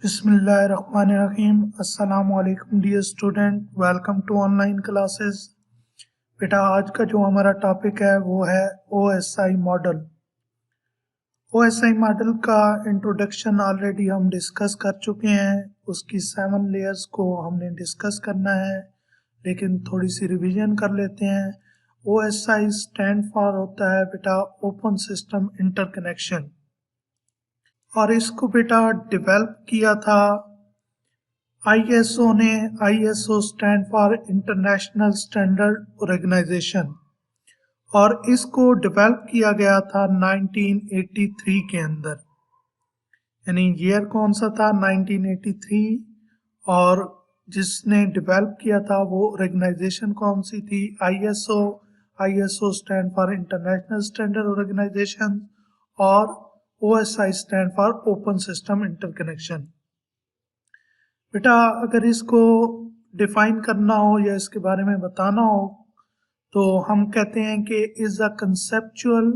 बिस्मिल्लाहिर्रहमानिर्रहीम। अस्सलाम वालेकुम dear student, welcome to online classes. बेटा आज का जो हमारा टॉपिक है वो है ओएसआई मॉडल। ओएसआई मॉडल का इंट्रोडक्शन ऑलरेडी हम डिस्कस कर चुके हैं। उसकी 7 लेयर्स को हमने डिस्कस करना है, लेकिन थोड़ी सी रिवीजन कर लेते हैं। ओएसआई स्टैंड फॉर होता है बेटा ओपन सिस्टम इंटरकनेक्शन, और इसको बेटा डेवलप किया था आईएसओ ने। ISO stand for international standard organisation, और इसको डेवलप किया गया था 1983 के अंदर। यानी ईयर कौन सा था? 1983। और जिसने डेवलप किया था वो ऑर्गेनाइजेशन कौन सी थी? ISO. ISO stand for international standard organisation, और OSI stand for open system interconnection. बेटा अगर इसको डिफाइन करना हो या इसके बारे में बताना हो तो हम कहते हैं कि इज अ कंसेप्चुअल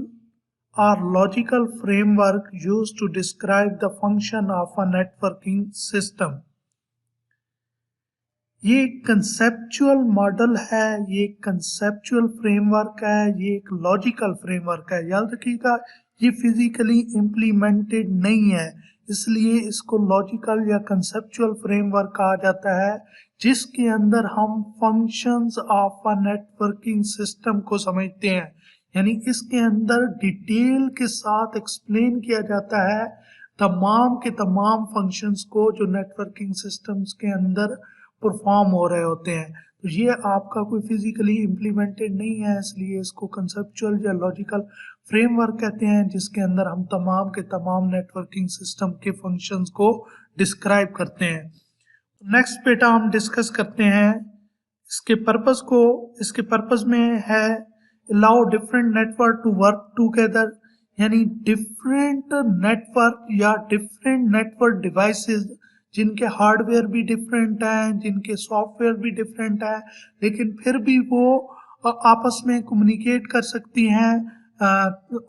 और logical framework used to describe the function of a networking system. ये कंसेप्चुअल मॉडल है, ये कंसेप्चुअल फ्रेमवर्क है, ये एक लॉजिकल फ्रेमवर्क है। याद रखिएगा, ये फिजिकली इम्प्लीमेंटेड नहीं है, इसलिए इसको लॉजिकल या कंसेप्चुअल फ्रेमवर्क कहा जाता है, जिसके अंदर हम functions of a networking system को समझते हैं। यानी इसके अंदर डिटेल के साथ एक्सप्लेन किया जाता है तमाम के तमाम फंक्शंस को जो नेटवर्किंग सिस्टम्स के अंदर परफॉर्म हो रहे होते हैं। तो ये आपका कोई फिजिकली इम्प्लीमेंटेड नहीं है, इसलिए इसको कंसेप्चुअल या लॉजिकल फ्रेमवर्क कहते हैं, जिसके अंदर हम तमाम के तमाम नेटवर्किंग सिस्टम के फंक्शंस को डिस्क्राइब करते हैं। नेक्स्ट बेटा हम डिस्कस करते हैं इसके पर्पस को। इसके पर्पस में है allow different network to work together, यानी डिफरेंट नेटवर्क या डिफरेंट नेटवर्क डिवाइसेस जिनके हार्डवेयर भी डिफरेंट हैं, जिनके सॉफ्टवेयर भी डिफरेंट है, लेकिन फिर भी वो आपस में कम्युनिकेट कर सकती हैं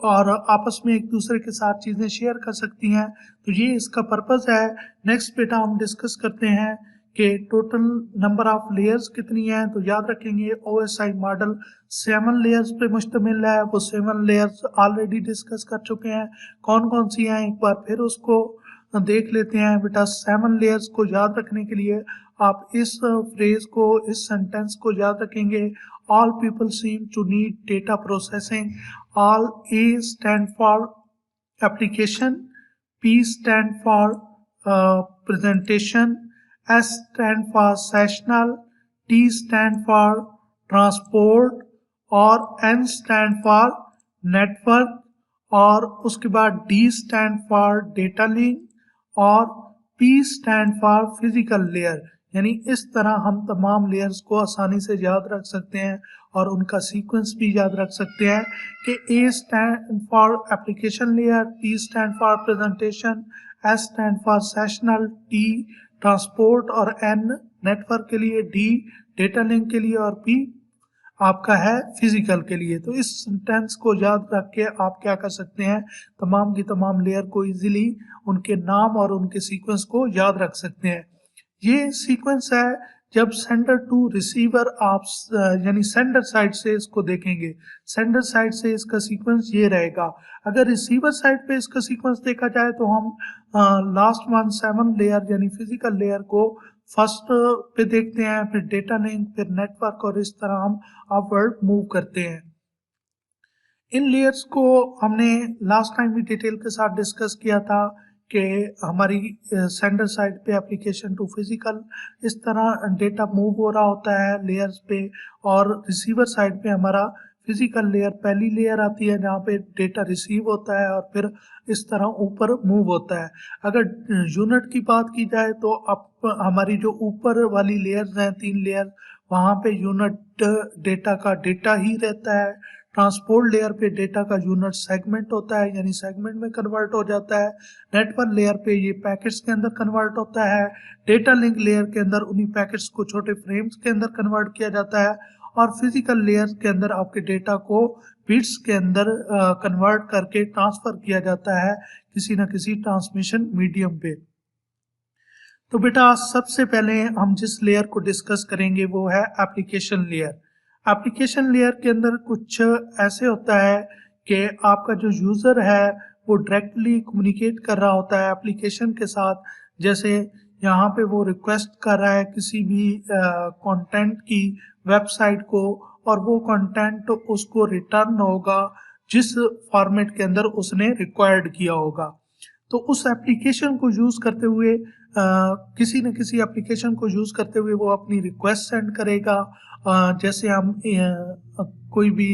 और आपस में एक दूसरे के साथ चीज़ें शेयर कर सकती हैं। तो ये इसका पर्पस है। नेक्स्ट बेटा हम डिस्कस करते हैं कि टोटल नंबर ऑफ लेयर्स कितनी हैं। तो याद रखेंगे ओएसआई मॉडल 7 लेयर्स पे मुश्तमिल है। वो 7 लेयर्स ऑलरेडी डिस्कस कर चुके हैं। कौन कौन सी हैं एक बार फिर उसको देख लेते हैं। बेटा 7 लेयर्स को याद रखने के लिए आप इस फ्रेज को, इस सेंटेंस को याद रखेंगे। All people seem to need data processing. All a stand for application, P stand for presentation, S stand for sessional, T stand for transport, और N stand for network, और उसके बाद D stand for data link, और P stand for physical layer। यानी इस तरह हम तमाम लेयर्स को आसानी से याद रख सकते हैं और उनका सीक्वेंस भी याद रख सकते हैं कि A stand for application layer, P stand for presentation, S stand for sessional, T transport, और N नेटवर्क के लिए, D डेटा लिंक के लिए, और P आपका है फिजिकल के लिए। तो इस सेंटेंस को याद रख के आप क्या कर सकते हैं, तमाम की तमाम लेयर को इजीली उनके नाम और उनके सीक्वेंस को याद रख सकते हैं। ये सीक्वेंस है जब सेंडर टू रिसीवर आप यानी सेंडर साइड से इसको देखेंगे। सेंडर साइड से इसका सीक्वेंस ये रहेगा। अगर रिसीवर साइड पे इसका सीक्वेंस देखा जाए तो हम लास्ट वन 7 लेयर यानी फिजिकल लेयर को फर्स्ट पे देखते हैं, फिर डेटा लिंक, फिर नेटवर्क, और इस तरह हम अपवर्ड मूव करते हैं। इन लेयर्स को हमने लास्ट टाइम भी डिटेल के साथ डिस्कस किया था कि हमारी सेंडर साइड पे एप्लीकेशन टू फिजिकल इस तरह डेटा मूव हो रहा होता है लेयर्स पे, और रिसीवर साइड पे हमारा फिजिकल लेयर पहली लेयर आती है जहाँ पे डेटा रिसीव होता है और फिर इस तरह ऊपर मूव होता है। अगर यूनिट की बात की जाए तो अब हमारी जो ऊपर वाली लेयर्स हैं 3 लेयर, वहाँ पे यूनिट डेटा का डेटा ही रहता है। ट्रांसपोर्ट लेयर पे डेटा का यूनिट सेगमेंट होता है, यानी सेगमेंट में कन्वर्ट हो जाता है। नेटवर्क लेयर पे ये पैकेट्स के अंदर कन्वर्ट होता है। डेटा लिंक लेयर के अंदर उन्हीं पैकेट्स को छोटे फ्रेम्स के अंदर कन्वर्ट किया जाता है, और फिजिकल लेयर के अंदर आपके डेटा को बिट्स के अंदर कन्वर्ट करके ट्रांसफर किया जाता है किसी न किसी ट्रांसमिशन मीडियम पे। तो बेटा सबसे पहले हम जिस लेयर को डिस्कस करेंगे वो है एप्लीकेशन लेयर। एप्लीकेशन लेयर के अंदर कुछ ऐसे होता है कि आपका जो यूज़र है वो डायरेक्टली कम्युनिकेट कर रहा होता है एप्लीकेशन के साथ। जैसे यहाँ पे वो रिक्वेस्ट कर रहा है किसी भी कंटेंट की वेबसाइट को, और वो कंटेंट उसको रिटर्न होगा जिस फॉर्मेट के अंदर उसने रिक्वायर्ड किया होगा। तो उस एप्लीकेशन को यूज़ करते हुए किसी न किसी एप्लीकेशन को यूज़ करते हुए वो अपनी रिक्वेस्ट सेंड करेगा। जैसे हम कोई भी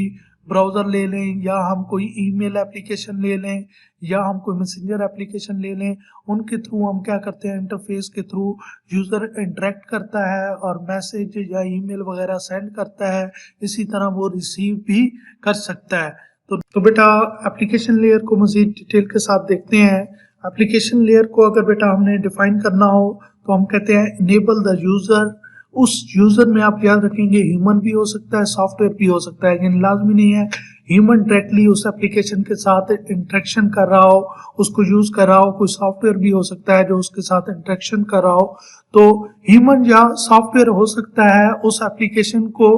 ब्राउज़र ले लें, या हम कोई ईमेल एप्लीकेशन ले लें, या हम कोई मैसेंजर एप्लीकेशन ले लें, उनके थ्रू हम क्या करते हैं, इंटरफेस के थ्रू यूज़र इंटरेक्ट करता है और मैसेज या ईमेल वगैरह सेंड करता है। इसी तरह वो रिसीव भी कर सकता है। तो बेटा एप्लीकेशन लेयर को मज़ीद डिटेल के साथ देखते हैं। एप्लीकेशन लेयर को अगर बेटा हमने डिफाइन करना हो तो हम कहते हैं इनेबल द यूज़र। उस यूज़र में आप याद रखेंगे ह्यूमन भी हो सकता है, सॉफ्टवेयर भी हो सकता है, यानी लाजमी नहीं है ह्यूमन डायरेक्टली उस एप्लीकेशन के साथ इंटरेक्शन कर रहा हो, उसको यूज़ कर रहा हो। कोई सॉफ्टवेयर भी हो सकता है जो उसके साथ इंटरेक्शन कर रहा हो। तो ह्यूमन या सॉफ्टवेयर हो सकता है उस एप्लीकेशन को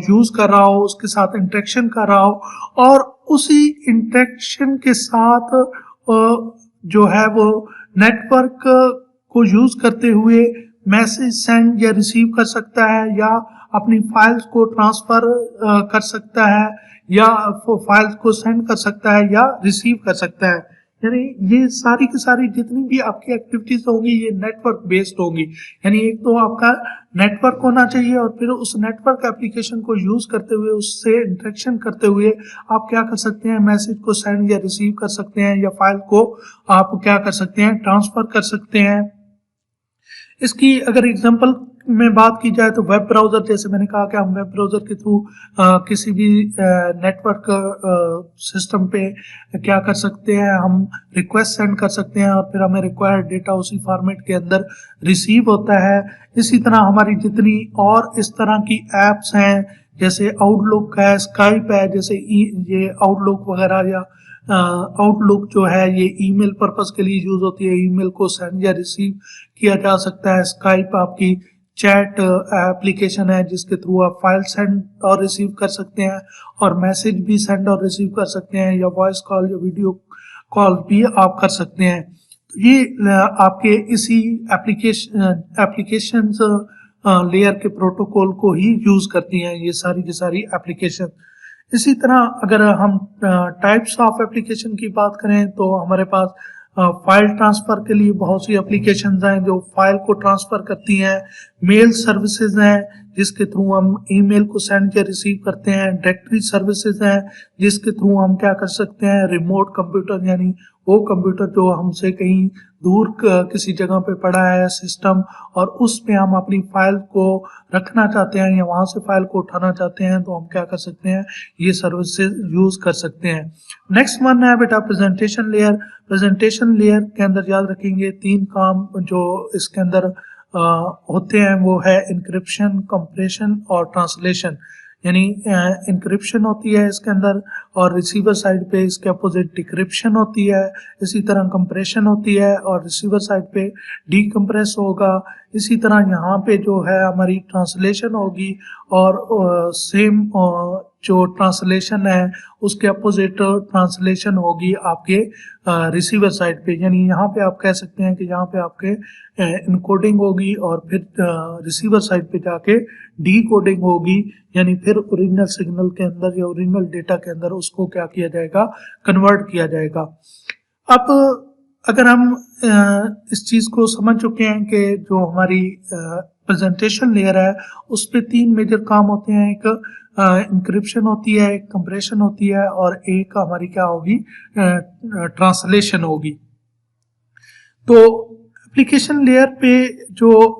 यूज़ कर रहा हो, उसके साथ इंटरेक्शन कर रहा हो, और उसी इंटरेक्शन के साथ जो है वो नेटवर्क को यूज़ करते हुए मैसेज सेंड या रिसीव कर सकता है, या अपनी फाइल्स को ट्रांसफ़र कर सकता है, या फाइल्स को सेंड कर सकता है या रिसीव कर सकता है। यानी ये सारी की सारी जितनी भी आपकी एक्टिविटीज़ होंगी ये नेटवर्क बेस्ड होंगी। यानी एक तो आपका नेटवर्क होना चाहिए, और फिर उस नेटवर्क एप्लीकेशन को यूज़ करते हुए, उससे इंटरेक्शन करते हुए आप क्या कर सकते हैं, मैसेज को सेंड या रिसीव कर सकते हैं, या फाइल को आप क्या कर सकते हैं, ट्रांसफ़र कर सकते हैं। इसकी अगर एग्जांपल में बात की जाए तो वेब ब्राउज़र, जैसे मैंने कहा कि हम वेब ब्राउज़र के थ्रू किसी भी नेटवर्क सिस्टम पे क्या कर सकते हैं, हम रिक्वेस्ट सेंड कर सकते हैं और फिर हमें रिक्वायर्ड डेटा उसी फॉर्मेट के अंदर रिसीव होता है। इसी तरह हमारी जितनी और इस तरह की ऐप्स हैं, जैसे आउटलुक है, स्काइप है, जैसे ये आउटलुक वगैरह, या आउटलुक जो है ये ईमेल पर्पस के लिए यूज़ होती है, ईमेल को सेंड या रिसीव किया जा सकता है। स्काइप आपकी चैट एप्लीकेशन है जिसके थ्रू आप फाइल सेंड और रिसीव कर सकते हैं, और मैसेज भी सेंड और रिसीव कर सकते हैं, या वॉइस कॉल या वीडियो कॉल भी आप कर सकते हैं। तो ये आपके इसी एप्लीकेशंस लेयर के प्रोटोकॉल को ही यूज़ करती हैं ये सारी की सारी एप्लीकेशन। इसी तरह अगर हम टाइप्स ऑफ एप्लीकेशन की बात करें तो हमारे पास फाइल ट्रांसफ़र के लिए बहुत सी एप्लीकेशंस हैं जो फाइल को ट्रांसफ़र करती हैं। मेल सर्विसेज हैं जिसके थ्रू हम ईमेल को सेंड या रिसीव करते हैं। डायरेक्टरी सर्विसेज हैं जिसके थ्रू हम क्या कर सकते हैं, रिमोट कंप्यूटर, यानी वो कंप्यूटर जो हमसे कहीं दूर किसी जगह पे पड़ा है सिस्टम, और उस पे हम अपनी फाइल को रखना चाहते हैं या वहाँ से फाइल को उठाना चाहते हैं, तो हम क्या कर सकते हैं, ये सर्विसेज यूज़ कर सकते हैं। नेक्स्ट वन है बेटा प्रेजेंटेशन लेयर। प्रेजेंटेशन लेयर के अंदर याद रखेंगे 3 काम जो इसके अंदर होते हैं वो है इंक्रिप्शन, कंप्रेशन और ट्रांसलेशन। यानी इंक्रिप्शन होती है इसके अंदर, और रिसीवर साइड पे इसके अपोजिट डिक्रिप्शन होती है। इसी तरह कंप्रेशन होती है और रिसीवर साइड पे डीकम्प्रेस होगा। इसी तरह यहाँ पे जो है हमारी ट्रांसलेशन होगी, और सेम जो ट्रांसलेशन है उसके अपोजिट ट्रांसलेशन होगी आपके रिसीवर साइड पे। यानी यहाँ पे आप कह सकते हैं कि यहाँ पे आपके इनकोडिंग होगी और फिर रिसीवर साइड पे जाके डीकोडिंग होगी, यानी फिर ओरिजिनल सिग्नल के अंदर या ओरिजिनल डेटा के अंदर उसको क्या किया जाएगा, कन्वर्ट किया जाएगा। अब अगर हम इस चीज़ को समझ चुके हैं कि जो हमारी प्रेजेंटेशन लेयर है उस पे 3 मेजर काम होते हैं, एक इंक्रिप्शन होती है, एक कंप्रेशन होती है, और एक हमारी क्या होगी, ट्रांसलेशन होगी। तो एप्लीकेशन लेयर पे जो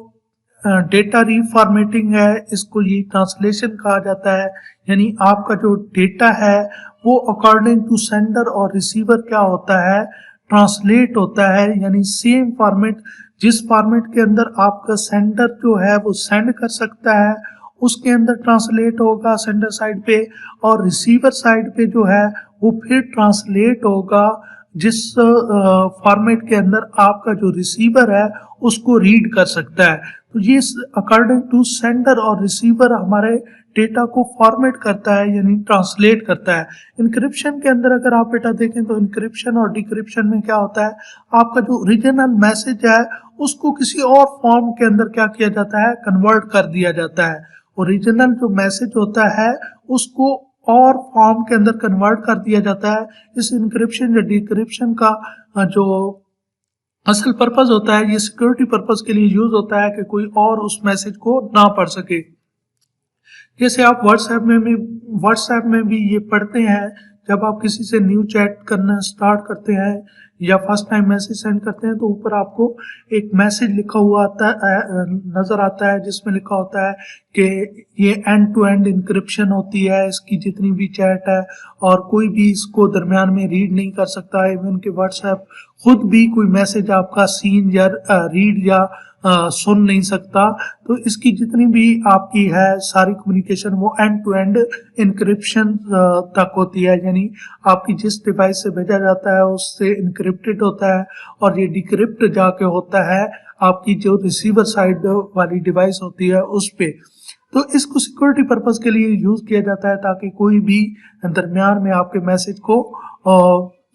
डेटा रीफॉर्मेटिंग है इसको ये ट्रांसलेशन कहा जाता है। यानी आपका जो डेटा है वो अकॉर्डिंग टू सेंडर और रिसीवर क्या होता है, ट्रांसलेट होता है। यानी सेम फॉर्मेट, जिस फॉर्मेट के अंदर आपका सेंडर जो है वो सेंड कर सकता है उसके अंदर ट्रांसलेट होगा सेंडर साइड पे, और रिसीवर साइड पे जो है वो फिर ट्रांसलेट होगा जिस फॉर्मेट के अंदर आपका जो रिसीवर है उसको रीड कर सकता है। तो ये अकॉर्डिंग टू सेंडर और रिसीवर हमारे डेटा को फॉर्मेट करता है, यानी ट्रांसलेट करता है। इंक्रिप्शन के अंदर अगर आप बेटा देखें तो इंक्रिप्शन और डिक्रिप्शन में क्या होता है, आपका जो ओरिजिनल मैसेज है उसको किसी और फॉर्म के अंदर क्या किया जाता है, कन्वर्ट कर दिया जाता है। ओरिजिनल जो मैसेज होता है उसको और फॉर्म के अंदर कन्वर्ट कर दिया जाता है। इस इंक्रिप्शन या डिक्रिप्शन का जो असल पर्पस होता है, ये सिक्योरिटी पर्पस के लिए यूज होता है कि कोई और उस मैसेज को ना पढ़ सके। जैसे आप व्हाट्सएप में भी ये पढ़ते हैं, जब आप किसी से न्यू चैट करना स्टार्ट करते हैं या फर्स्ट टाइम मैसेज सेंड करते हैं तो ऊपर आपको एक मैसेज लिखा हुआ आता है, नजर आता है, जिसमें लिखा होता है कि ये एंड टू एंड इंक्रिप्शन होती है, इसकी जितनी भी चैट है और कोई भी इसको दरमियान में रीड नहीं कर सकता। इवन कि व्हाट्सएप खुद भी कोई मैसेज आपका सीन या रीड या सुन नहीं सकता। तो इसकी जितनी भी आपकी है सारी कम्युनिकेशन वो एंड टू एंड इंक्रिप्शन तक होती है, यानी आपकी जिस डिवाइस से भेजा जाता है उससे इंक्रिप्टेड होता है और ये डिक्रिप्ट जाके होता है आपकी जो रिसीवर साइड वाली डिवाइस होती है उस पे। तो इसको सिक्योरिटी पर्पस के लिए यूज किया जाता है ताकि कोई भी दरमियान में आपके मैसेज को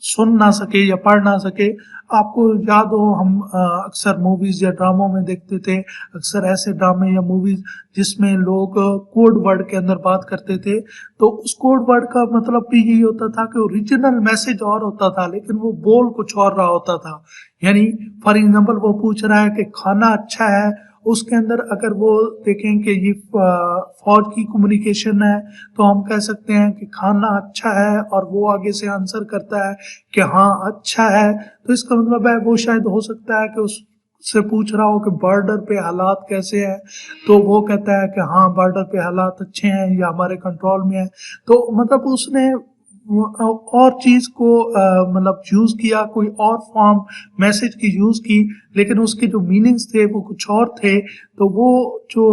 सुन ना सके या पढ़ ना सके। आपको याद हो, हम अक्सर मूवीज या ड्रामों में देखते थे, अक्सर ऐसे ड्रामे या मूवीज जिसमें लोग कोड वर्ड के अंदर बात करते थे। तो उस कोड वर्ड का मतलब भी यही होता था कि ओरिजिनल मैसेज और होता था लेकिन वो बोल कुछ और रहा होता था। यानी फॉर एग्जाम्पल वो पूछ रहा है कि खाना अच्छा है, उसके अंदर अगर वो देखें कि ये फौज की कम्युनिकेशन है तो हम कह सकते हैं कि खाना अच्छा है, और वो आगे से आंसर करता है कि हाँ अच्छा है। तो इसका मतलब है वो शायद हो सकता है कि उससे पूछ रहा हो कि बॉर्डर पे हालात कैसे हैं, तो वो कहता है कि हाँ बॉर्डर पे हालात अच्छे हैं या हमारे कंट्रोल में है। तो मतलब उसने और चीज को मतलब यूज किया, कोई और फॉर्म मैसेज की यूज की, लेकिन उसके जो मीनिंग्स थे वो कुछ और थे। तो वो जो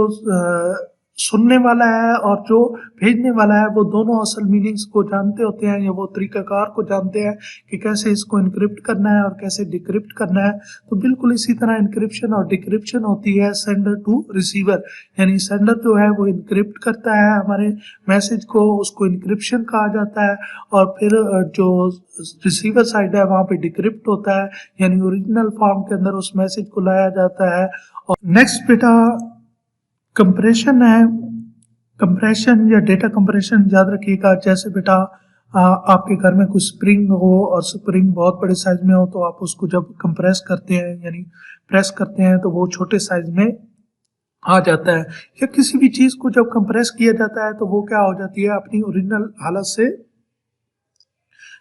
सुनने वाला है और जो भेजने वाला है वो दोनों असल मीनिंग्स को जानते होते हैं या वो तरीकाकार को जानते हैं कि कैसे इसको इनक्रिप्ट करना है और कैसे डिक्रिप्ट करना है। तो बिल्कुल इसी तरह इंक्रिप्शन और डिक्रिप्शन होती है सेंडर टू रिसीवर, यानी सेंडर जो है वो इनक्रिप्ट करता है हमारे मैसेज को, उसको इनक्रिप्शन कहा जाता है, और फिर जो रिसीवर साइड है वहाँ पे डिक्रिप्ट होता है, यानी ओरिजिनल फॉर्म के अंदर उस मैसेज को लाया जाता है। और नेक्स्ट बेटा कंप्रेशन है। कंप्रेशन या डेटा कंप्रेशन याद रखिएगा, जैसे बेटा आपके घर में कोई स्प्रिंग हो और स्प्रिंग बहुत बड़े साइज में हो तो आप उसको जब कंप्रेस करते हैं यानी प्रेस करते हैं तो वो छोटे साइज में आ जाता है। या किसी भी चीज को जब कंप्रेस किया जाता है तो वो क्या हो जाती है, अपनी ओरिजिनल हालत से,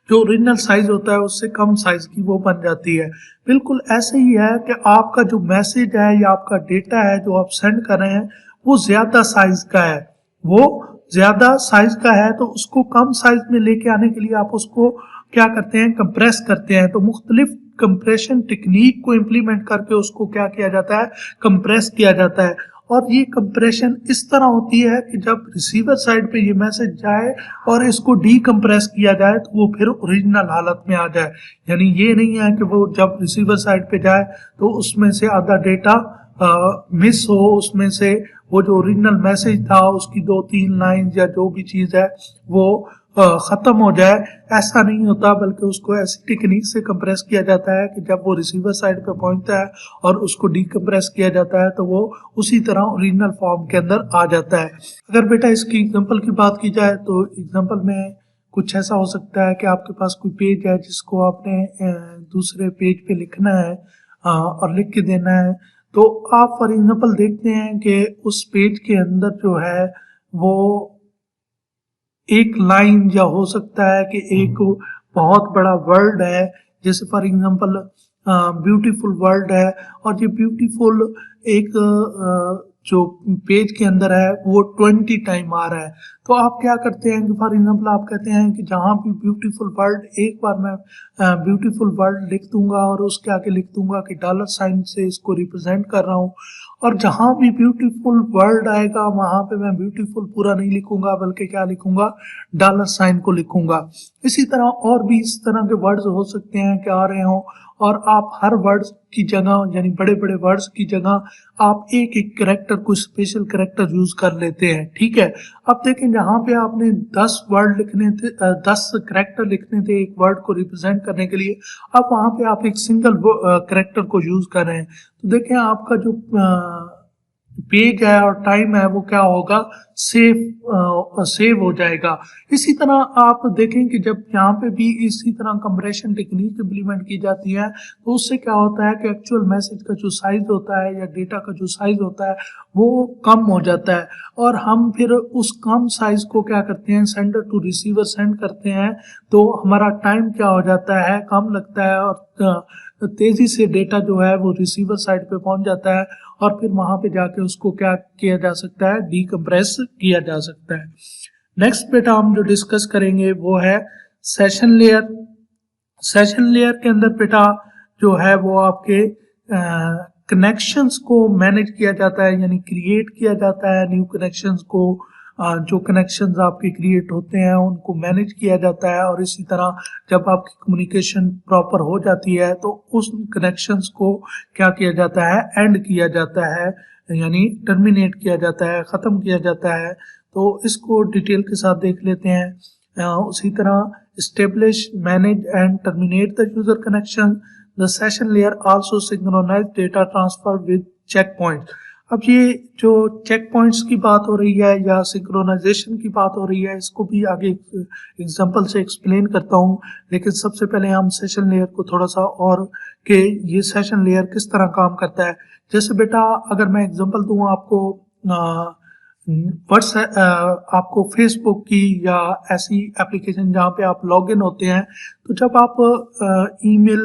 जो ओरिजिनल साइज होता है उससे कम साइज की वो बन जाती है। बिल्कुल ऐसे ही है कि आपका जो मैसेज है या आपका डेटा है जो आप सेंड कर रहे हैं वो ज्यादा साइज का है, वो ज्यादा साइज का है, तो उसको कम साइज में लेके आने के लिए आप उसको क्या करते हैं, कंप्रेस करते हैं। तो मुख्तलिफ कंप्रेशन टेक्निक को इम्प्लीमेंट करके उसको क्या किया जाता है, कंप्रेस किया जाता है। और ये कंप्रेशन इस तरह होती है कि जब रिसीवर साइड पे ये मैसेज जाए और इसको डीकंप्रेस किया जाए तो वो फिर ओरिजिनल हालत में आ जाए। यानी ये नहीं है कि वो जब रिसीवर साइड पे जाए तो उसमें से आधा डेटा मिस हो, उसमें से वो जो ओरिजिनल मैसेज था उसकी 2-3 लाइन या जो भी चीज है वो खत्म हो जाए। ऐसा नहीं होता, बल्कि उसको ऐसी टेक्निक से कंप्रेस किया जाता है कि जब वो रिसीवर साइड पे पहुंचता है और उसको डीकंप्रेस किया जाता है तो वो उसी तरह ओरिजिनल फॉर्म के अंदर आ जाता है। अगर बेटा इसकी एग्जांपल की बात की जाए तो एग्जांपल में कुछ ऐसा हो सकता है कि आपके पास कोई पेज है जिसको आपने दूसरे पेज पे लिखना है और लिख के देना है। तो आप फॉर एग्जांपल देखते हैं कि उस पेज के अंदर जो है वो एक लाइन या हो सकता है कि एक बहुत बड़ा वर्ड है, जैसे फॉर एग्जांपल ब्यूटीफुल वर्ड है, और ये ब्यूटीफुल एक जो पेज के अंदर है वो 20 टाइम आ रहा है। तो आप क्या करते हैं कि फॉर एग्जांपल आप कहते हैं कि जहाँ भी ब्यूटीफुल वर्ड, एक बार मैं ब्यूटीफुल वर्ड लिख दूंगा और उसके आगे लिख दूंगा कि डॉलर साइन से इसको रिप्रेजेंट कर रहा हूँ, और जहाँ भी ब्यूटीफुल वर्ड आएगा वहां पे मैं ब्यूटीफुल पूरा नहीं लिखूंगा बल्कि क्या लिखूंगा, डॉलर साइन को लिखूंगा। इसी तरह और भी इस तरह के वर्ड्स हो सकते हैं कि आ रहे हों और आप हर वर्ड्स की जगह यानी बड़े बड़े वर्ड्स की जगह आप एक एक कैरेक्टर को, स्पेशल कैरेक्टर यूज कर लेते हैं। ठीक है, अब देखें जहां पे आपने 10 वर्ड लिखने थे, 10 कैरेक्टर लिखने थे एक वर्ड को रिप्रेजेंट करने के लिए, अब वहां पे आप एक सिंगल कैरेक्टर को यूज कर रहे हैं। तो देखें आपका जो पेज है और टाइम है वो क्या होगा, सेव हो जाएगा। इसी तरह आप देखें कि जब यहाँ पे भी इसी तरह कंप्रेशन टेक्निक इम्प्लीमेंट की जाती है तो उससे क्या होता है कि एक्चुअल मैसेज का जो साइज होता है या डेटा का जो साइज होता है वो कम हो जाता है, और हम फिर उस कम साइज को क्या करते हैं, सेंडर टू रिसीवर सेंड करते हैं, तो हमारा टाइम क्या हो जाता है, कम लगता है और तेजी से डेटा जो है वो रिसीवर साइड पे पहुंच जाता है और फिर वहां पे जाके उसको क्या किया जा सकता है, डीकम्प्रेस किया जा सकता है। नेक्स्ट बेटा हम जो डिस्कस करेंगे वो है सेशन लेयर। सेशन लेयर के अंदर बेटा जो है वो आपके कनेक्शंस को मैनेज किया जाता है, यानी क्रिएट किया जाता है न्यू कनेक्शंस को, जो कनेक्शंस आपके क्रिएट होते हैं उनको मैनेज किया जाता है, और इसी तरह जब आपकी कम्युनिकेशन प्रॉपर हो जाती है तो उस कनेक्शंस को क्या किया जाता है, एंड किया जाता है, यानी टर्मिनेट किया जाता है, ख़त्म किया जाता है। तो इसको डिटेल के साथ देख लेते हैं। उसी तरह establish, manage and terminate the user connection. The session layer also synchronize data transfer with checkpoints. अब ये जो चेक पॉइंट्स की बात हो रही है या सिंक्रोनाइजेशन की बात हो रही है, इसको भी आगे एग्जांपल से एक्सप्लेन करता हूँ, लेकिन सबसे पहले हम सेशन लेयर को थोड़ा सा और कि ये सेशन लेयर किस तरह काम करता है। जैसे बेटा अगर मैं एग्जांपल दूँ आपको, व्हाट्सएप, आपको फेसबुक की या ऐसी एप्लीकेशन जहाँ पे आप लॉगिन होते हैं, तो जब आप ईमेल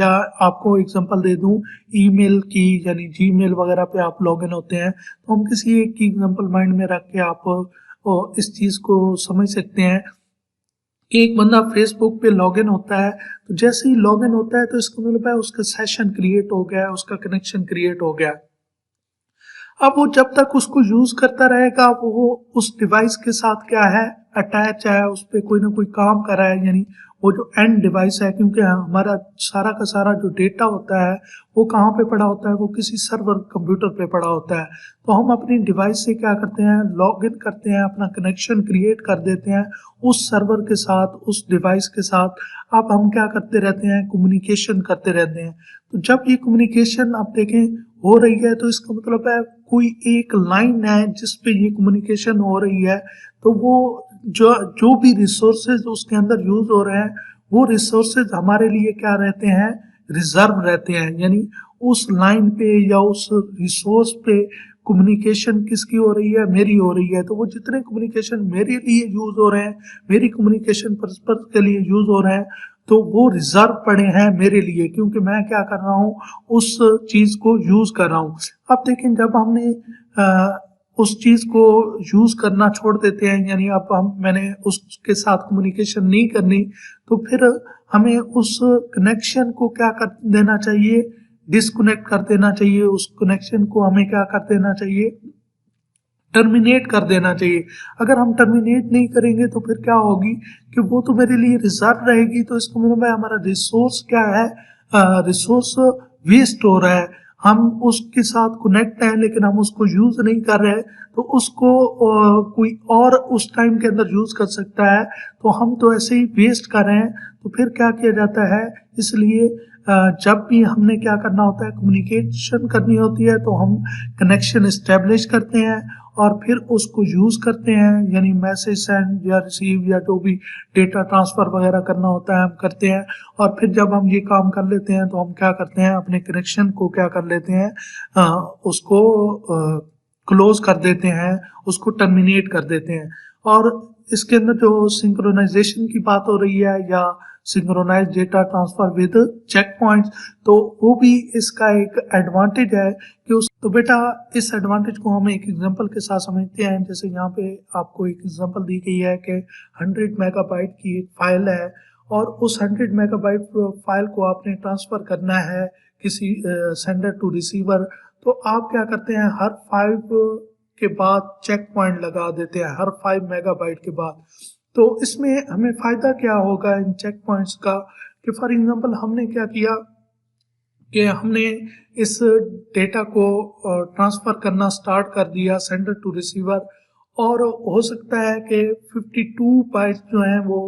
या आपको एग्जांपल दे दूँ ईमेल की, यानी जीमेल वगैरह पे आप लॉगिन होते हैं, तो हम किसी एक की एग्जांपल माइंड में रख के आप इस चीज़ को समझ सकते हैं कि एक बंदा फेसबुक पे लॉगिन होता है, तो जैसे ही लॉगिन होता है तो इसका मतलब है उसका सेशन क्रिएट हो गया, उसका कनेक्शन क्रिएट हो गया। अब वो जब तक उसको यूज करता रहेगा वो उस डिवाइस के साथ क्या है, अटैच है, उस पर कोई ना कोई काम कर रहा है, यानी वो जो एंड डिवाइस है, क्योंकि हमारा सारा का सारा जो डेटा होता है वो कहाँ पे पड़ा होता है, वो किसी सर्वर कंप्यूटर पे पड़ा होता है। तो हम अपनी डिवाइस से क्या करते हैं, लॉग इन करते हैं, अपना कनेक्शन क्रिएट कर देते हैं उस सर्वर के साथ, उस डिवाइस के साथ। अब हम क्या करते रहते हैं, कम्युनिकेशन करते रहते हैं। तो जब ये कम्युनिकेशन आप देखें हो रही है तो इसका मतलब है कोई एक लाइन है जिस पे ये कम्युनिकेशन हो रही है, तो वो जो भी रिसोर्सेज उसके अंदर यूज हो रहे हैं वो रिसोर्सेज हमारे लिए क्या रहते हैं, रिजर्व रहते हैं, यानी उस लाइन पे या उस रिसोर्स पे कम्युनिकेशन किसकी हो रही है, मेरी हो रही है। तो वो जितने कम्युनिकेशन मेरे लिए यूज हो रहे हैं, मेरी कम्युनिकेशन पर्पस के लिए यूज हो रहे हैं, तो वो रिजर्व पड़े हैं मेरे लिए, क्योंकि मैं क्या कर रहा हूँ, उस चीज को यूज कर रहा हूँ। अब देखें जब हमने उस चीज को यूज करना छोड़ देते हैं, यानी अब मैंने उसके साथ कम्युनिकेशन नहीं करनी, तो फिर हमें उस कनेक्शन को क्या कर देना चाहिए, डिस्कनेक्ट कर देना चाहिए। उस कनेक्शन को हमें क्या कर देना चाहिए, टर्मिनेट कर देना चाहिए। अगर हम टर्मिनेट नहीं करेंगे तो फिर क्या होगी कि वो तो मेरे लिए रिजर्व रहेगी, तो इसका मतलब है हमारा रिसोर्स क्या है, रिसोर्स वेस्ट हो रहा है। हम उसके साथ कनेक्ट हैं लेकिन हम उसको यूज नहीं कर रहे, तो उसको कोई और उस टाइम के अंदर यूज कर सकता है, तो हम तो ऐसे ही वेस्ट कर रहे हैं। तो फिर क्या किया जाता है, इसलिए जब भी हमने क्या करना होता है, कम्युनिकेशन करनी होती है, तो हम कनेक्शन इस्टेब्लिश करते हैं और फिर उसको यूज करते हैं, यानी मैसेज सेंड या रिसीव या जो भी डेटा ट्रांसफर वगैरह करना होता है हम करते हैं। और फिर जब हम ये काम कर लेते हैं तो हम क्या करते हैं, अपने कनेक्शन को क्या कर लेते हैं, उसको क्लोज कर देते हैं, उसको टर्मिनेट कर देते हैं। और इसके अंदर जो सिंक्रोनाइजेशन की बात हो रही है या synchronize data transfer with check points, तो वो भी इसका एक एडवांटेज है कि उस तो बेटा इस एडवांटेज को हम एक एग्जांपल के साथ समझते हैं। जैसे यहाँ पे आपको एक एग्जांपल दी गई है कि 100 मेगाबाइट की एक फाइल है और उस 100 मेगाबाइट फाइल को आपने ट्रांसफ़र करना है किसी सेंडर टू रिसीवर। तो आप क्या करते हैं, हर 5 के बाद चेक पॉइंट लगा देते हैं, हर 5 मेगाबाइट के बाद। तो इसमें हमें फ़ायदा क्या होगा इन चेक पॉइंट्स का, कि फॉर एग्जांपल हमने क्या किया कि हमने इस डेटा को ट्रांसफ़र करना स्टार्ट कर दिया सेंडर टू रिसीवर, और हो सकता है कि 52 बाइट्स जो हैं वो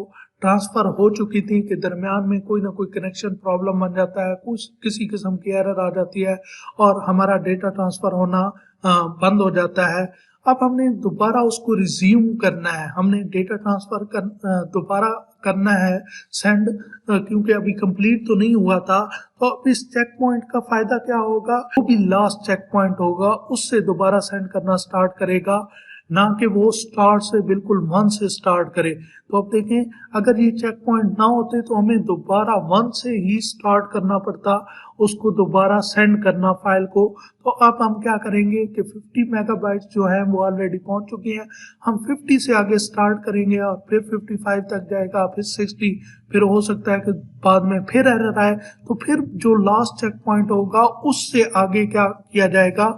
ट्रांसफ़र हो चुकी थी कि दरमियान में कोई ना कोई कनेक्शन प्रॉब्लम बन जाता है, कुछ किसी किस्म की एरर आ जाती है और हमारा डेटा ट्रांसफ़र होना बंद हो जाता है। अब हमने दोबारा उसको रिज्यूम करना है, हमने डेटा ट्रांसफ़र दोबारा करना है सेंड, क्योंकि अभी कंप्लीट तो नहीं हुआ था। तो अब इस चेक पॉइंट का फायदा क्या होगा, वो भी लास्ट चेक पॉइंट होगा उससे दोबारा सेंड करना स्टार्ट करेगा, ना कि वो स्टार्ट से बिल्कुल 1 से स्टार्ट करे। तो अब देखें, अगर ये चेक पॉइंट ना होते तो हमें दोबारा 1 से ही स्टार्ट करना पड़ता उसको दोबारा सेंड करना फाइल को। तो अब हम क्या करेंगे कि 50 मेगाबाइट्स जो है वो ऑलरेडी पहुंच चुकी हैं, हम 50 से आगे स्टार्ट करेंगे और फिर 55 तक जाएगा, फिर 60, फिर हो सकता है कि बाद में फिर एरर आए, तो फिर जो लास्ट चेक पॉइंट होगा उससे आगे क्या किया जाएगा,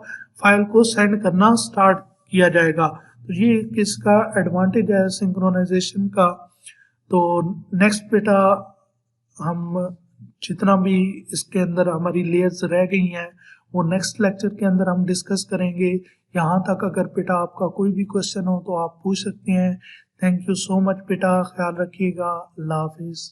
फाइल को सेंड करना स्टार्ट किया जाएगा। तो ये किसका एडवांटेज है सिंक्रोनाइजेशन का। तो नेक्स्ट बेटा हम जितना भी इसके अंदर हमारी लेयर्स रह गई हैं वो नेक्स्ट लेक्चर के अंदर हम डिस्कस करेंगे। यहाँ तक अगर बेटा आपका कोई भी क्वेश्चन हो तो आप पूछ सकते हैं। थैंक यू सो मच बेटा, ख्याल रखिएगा, अल्लाह हाफिज़।